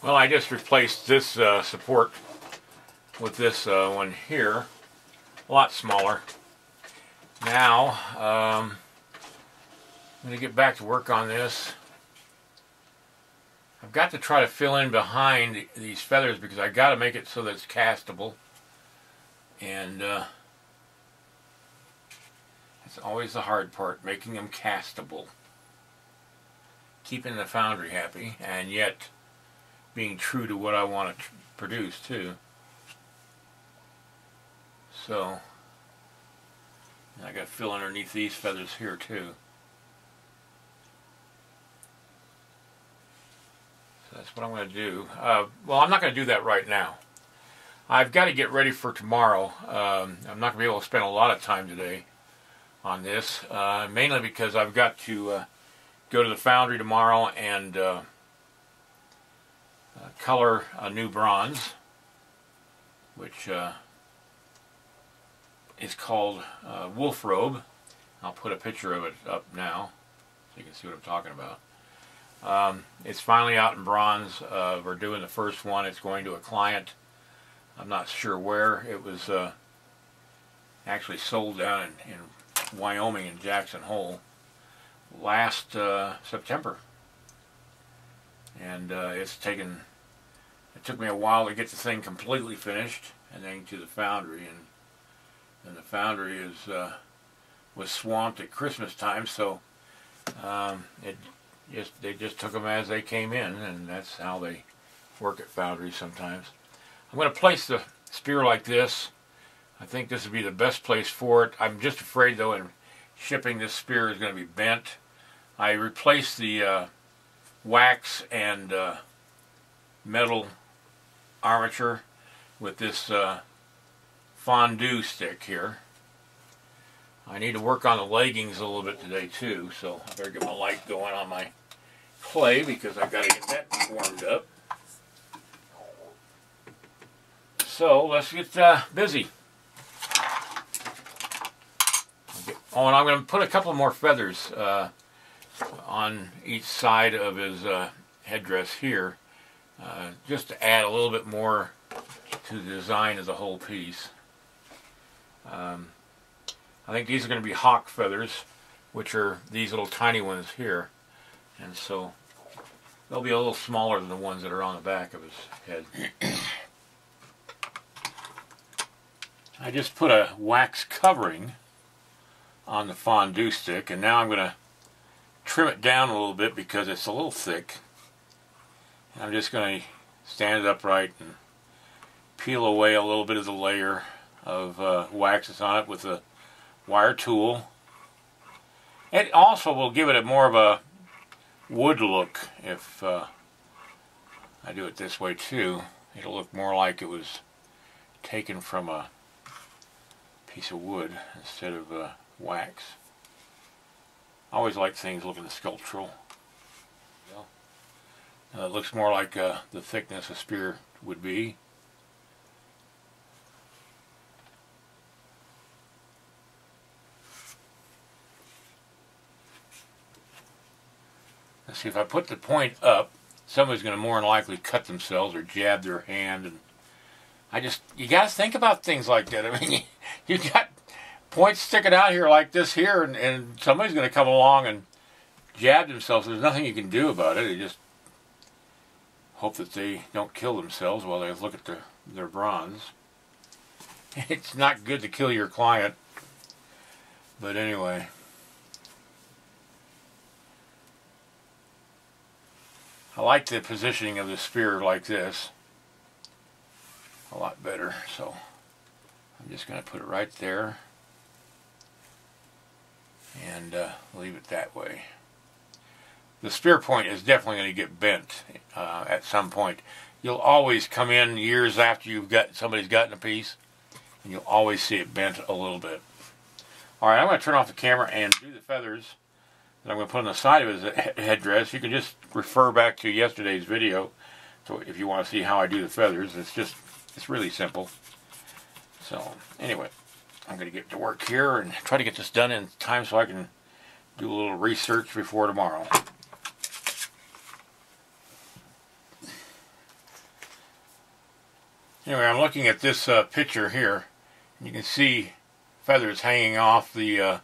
Well, I just replaced this support with this one here, a lot smaller. Now, I'm going to get back to work on this. I've got to try to fill in behind these feathers because I got to make it so that it's castable. And it's always the hard part, making them castable. Keeping the foundry happy, and yet being true to what I want to produce too. So I got to fill underneath these feathers here too. So that's what I'm going to do. Well, I'm not going to do that right now. I've got to get ready for tomorrow. I'm not going to be able to spend a lot of time today on this, mainly because I've got to go to the foundry tomorrow and color a new bronze, which is called Wolf Robe. I'll put a picture of it up now so you can see what I'm talking about. It's finally out in bronze. We're doing the first one. It's going to a client. I'm not sure where. It was actually sold down in Wyoming in Jackson Hole last September. And it took me a while to get the thing completely finished and then to the foundry, and the foundry was swamped at Christmas time, so they just took them as they came in, and that's how they work at foundries sometimes. I'm going to place the spear like this. I think this would be the best place for it. I'm just afraid though in shipping this spear is going to be bent. I replaced the wax and metal armature with this fondue stick here. I need to work on the leggings a little bit today too, so I better get my light going on my clay because I've got to get that warmed up. So let's get busy. Oh, and I'm going to put a couple more feathers on each side of his headdress here, just to add a little bit more to the design of the whole piece. I think these are going to be hawk feathers, which are these little tiny ones here, and so they'll be a little smaller than the ones that are on the back of his head. I just put a wax covering on the fondue stick, and now I'm going to trim it down a little bit because it's a little thick. And I'm just going to stand it upright and peel away a little bit of the layer of wax that's on it with a wire tool. It also will give it a more of a wood look if I do it this way too. It'll look more like it was taken from a piece of wood instead of wax. I always like things looking sculptural. It looks more like the thickness a spear would be. Let's see, if I put the point up, somebody's going to more than likely cut themselves or jab their hand, and you got to think about things like that. I mean, you got points sticking out here like this here, and somebody's going to come along and jab themselves. There's nothing you can do about it. You just hope that they don't kill themselves while they look at their bronze. It's not good to kill your client, but anyway. I like the positioning of the spear like this a lot better, so I'm just going to put it right there and leave it that way. The spear point is definitely going to get bent at some point. You'll always come in years after somebody's gotten a piece, and you'll always see it bent a little bit. All right, I'm going to turn off the camera and do the feathers that I'm going to put on the side of his headdress. You can just refer back to yesterday's video so if you want to see how I do the feathers. It's really simple. So anyway, I'm going to get to work here and try to get this done in time so I can do a little research before tomorrow. Anyway, I'm looking at this picture here. You can see feathers hanging off the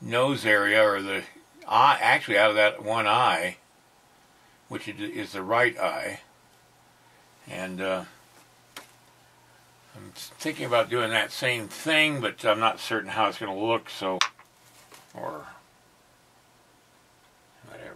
nose area, or the eye, actually out of that one eye, which is the right eye. And I'm thinking about doing that same thing, but I'm not certain how it's going to look, so, or whatever.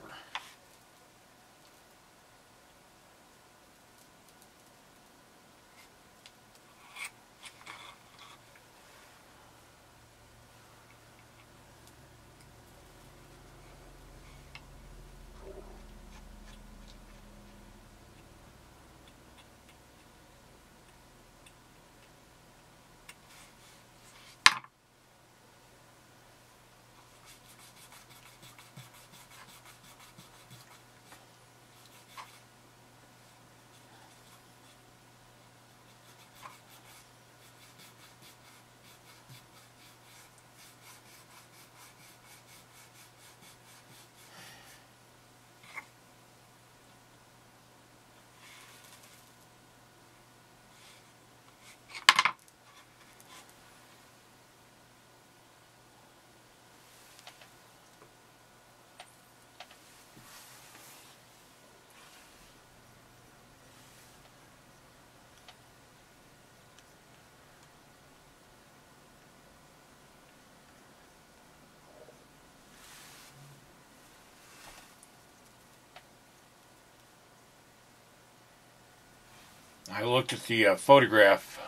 I looked at the photograph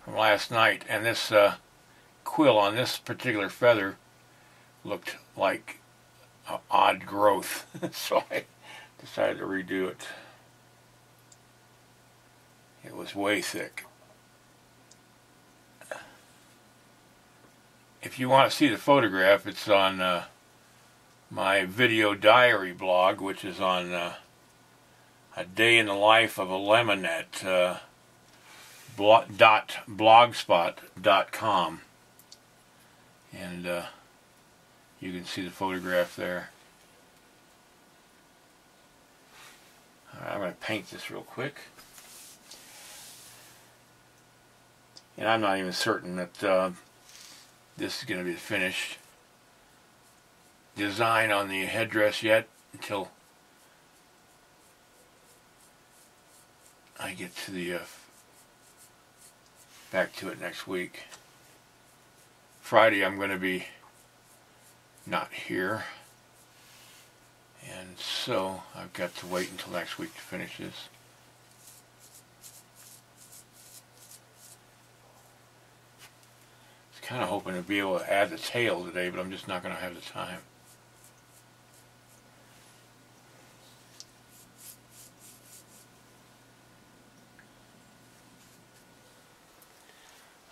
from last night, and this quill on this particular feather looked like odd growth, so I decided to redo it. It was way thick. If you want to see the photograph, it's on my video diary blog, which is on A Day in the Life of a Lemon at blogspot.com, and you can see the photograph there. Alright, I'm going to paint this real quick, and I'm not even certain that this is going to be the finished design on the headdress yet, until I get to the back to it next week. Friday I'm going to be not here, and so I've got to wait until next week to finish this. I was kind of hoping to be able to add the tail today, but I'm just not going to have the time.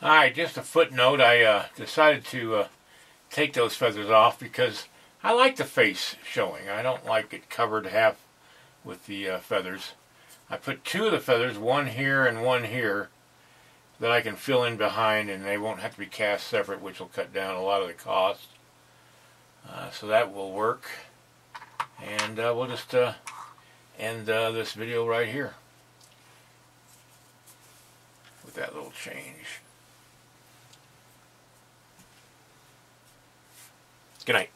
Alright, just a footnote, I decided to take those feathers off because I like the face showing. I don't like it covered half with the feathers. I put two of the feathers, one here and one here, that I can fill in behind, and they won't have to be cast separate, which will cut down a lot of the cost. So that will work. And we'll just end this video right here with that little change. Good night.